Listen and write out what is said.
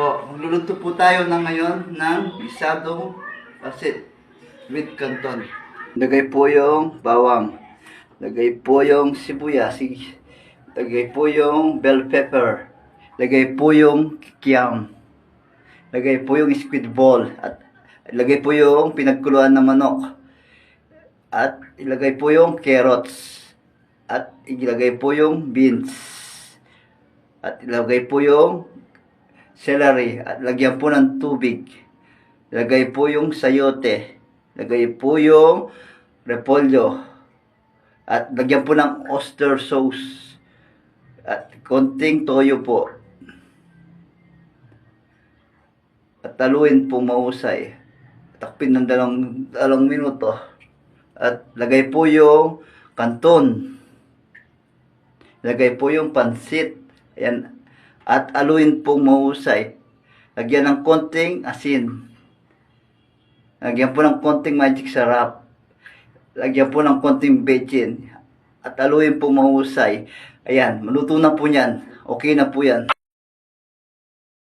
po, magluluto po tayo na ngayon ng gisadong pasit with canton. Lagay po yung bawang. Lagay po yung sibuyas. Lagay po yung bell pepper. Lagay po yung kikiam. Lagay po yung squid ball. At ilagay po yung pinagkuluan na manok. At ilagay po yung carrots. At ilagay po yung beans. At ilagay po yung celery at lagyan po ng tubig. Lagay po yung sayote. Lagay po yung repolyo. At lagyan po ng oyster sauce. At konting toyo po. At taluin po mahusay. Takpin ng dalawang minuto. At lagay po yung kanton. Lagay po yung pansit. Ayan. At aluin pong mahusay. Lagyan ng konting asin. Lagyan po ng konting magic sarap. Lagyan po ng konting bechin. At aluin pong mahusay. Ayan, maluto na po yan. Okay na po yan.